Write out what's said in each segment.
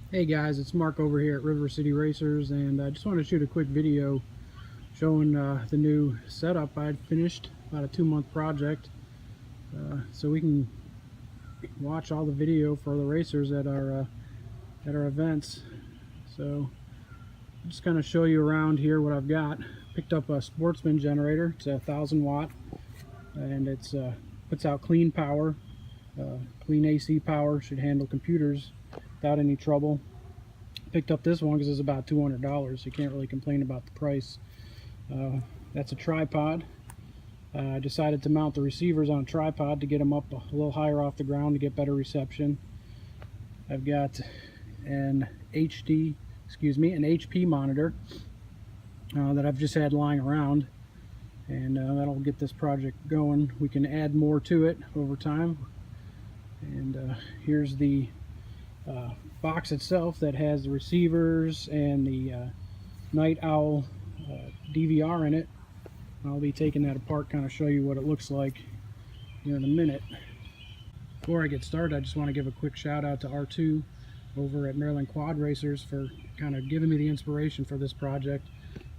Hey guys, it's Mark over here at River City Racers, and I just wanted to shoot a quick video showing the new setup I'd finished, about a 2-month project, so we can watch all the video for the racers at our events. So I'll just kind of show you around here what I've got. Picked up a Sportsman generator. It's a 1,000 watt, and it's puts out clean power, clean AC power. Should handle computers without any trouble. Picked up this one because it's about $200. You can't really complain about the price. That's a tripod. I decided to mount the receivers on a tripod to get them up a little higher off the ground to get better reception. I've got an HP monitor that I've just had lying around, and that'll get this project going. We can add more to it over time. And here's the box itself that has the receivers and the Night Owl DVR in it. I'll be taking that apart, kind of show you what it looks like here in a minute. Before I get started, I just want to give a quick shout out to R2 over at Maryland Quad Racers for kind of giving me the inspiration for this project.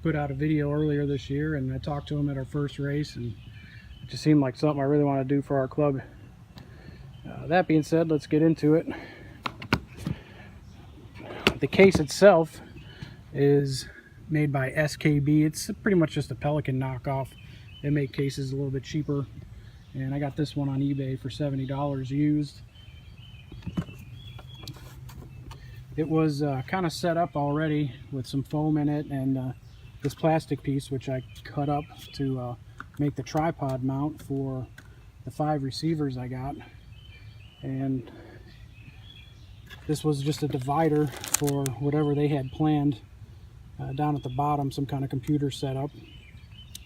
Put out a video earlier this year, and I talked to him at our first race, and it just seemed like something I really want to do for our club. That being said, let's get into it. The case itself is made by SKB. It's pretty much just a Pelican knockoff. They make cases a little bit cheaper, and I got this one on eBay for $70 used. It was kind of set up already with some foam in it and this plastic piece, which I cut up to make the tripod mount for the 5 receivers I got. And this was just a divider for whatever they had planned down at the bottom, some kind of computer setup.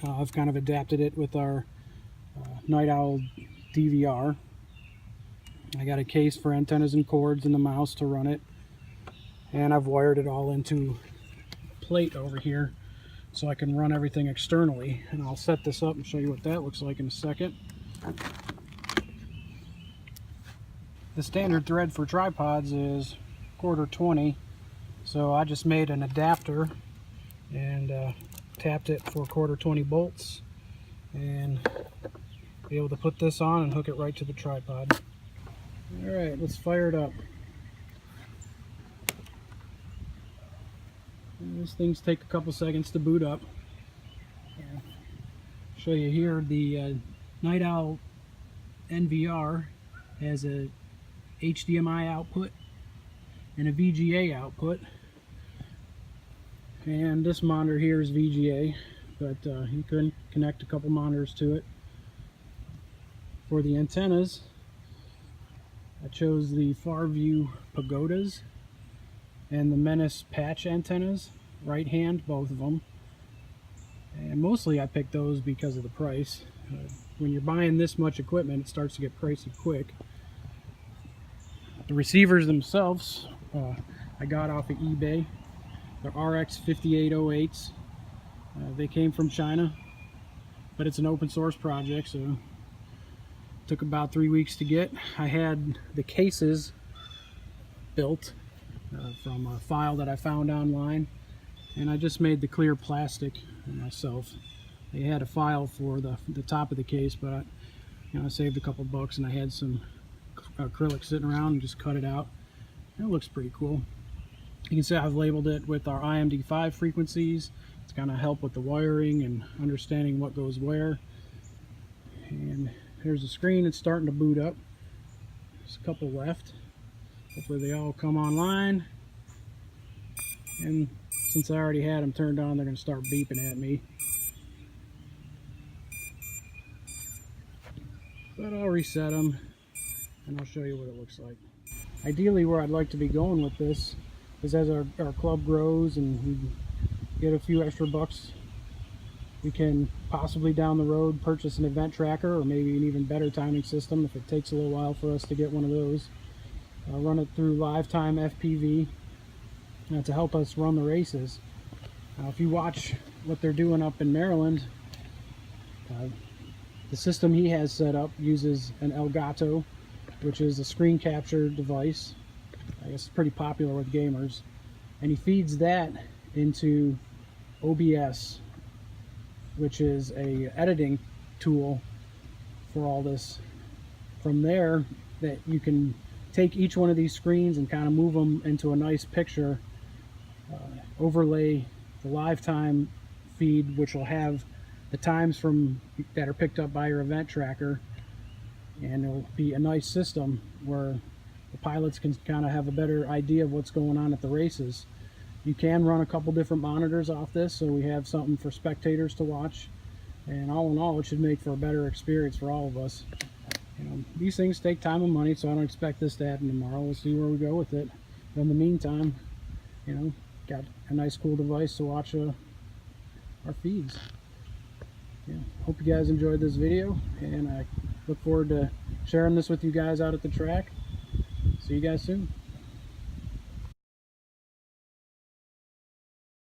I've kind of adapted it with our Night Owl DVR. I got a case for antennas and cords and the mouse to run it. And I've wired it all into a plate over here so I can run everything externally. And I'll set this up and show you what that looks like in a second. The standard thread for tripods is 1/4 20, so I just made an adapter and tapped it for 1/4 20 bolts, and be able to put this on and hook it right to the tripod. Alright, let's fire it up. And these things take a couple seconds to boot up. Show you here, the Night Owl NVR has a HDMI output and a VGA output, and this monitor here is VGA, but you can connect a couple monitors to it. For the antennas, I chose the Farview Pagodas and the Menace patch antennas, right hand, both of them, and mostly I picked those because of the price. When you're buying this much equipment, it starts to get pricey quick. The receivers themselves I got off of eBay. They're RX 5808s. They came from China, but it's an open source project, so it took about 3 weeks to get. I had the cases built from a file that I found online, and I just made the clear plastic myself. They had a file for the top of the case, but I saved a couple bucks, and I had some acrylic sitting around and just cut it out. It looks pretty cool. You can see I've labeled it with our IMD5 frequencies. It's kind of help with the wiring and understanding what goes where. And here's the screen. It's starting to boot up. There's a couple left. Hopefully they all come online. And since I already had them turned on, they're going to start beeping at me. But I'll reset them and I'll show you what it looks like. Ideally, where I'd like to be going with this is as our club grows and we get a few extra bucks, we can possibly down the road purchase an event tracker, or maybe an even better timing system if it takes a little while for us to get one of those. Run it through lifetime FPV to help us run the races. If you watch what they're doing up in Maryland, the system he has set up uses an Elgato, which is a screen capture device. I guess it's pretty popular with gamers. And he feeds that into OBS, which is a editing tool for all this. From there, that you can take each one of these screens and kind of move them into a nice picture, overlay the live time feed, which will have the times from that are picked up by your event tracker, and it'll be a nice system where the pilots can kind of have a better idea of what's going on at the races. You can run a couple different monitors off this, so we have something for spectators to watch, and all in all, it should make for a better experience for all of us. You know, these things take time and money, so I don't expect this to happen tomorrow. We'll see where we go with it. But in the meantime, you know, got a nice cool device to watch our feeds. Yeah, hope you guys enjoyed this video, and I look forward to sharing this with you guys out at the track. See you guys soon.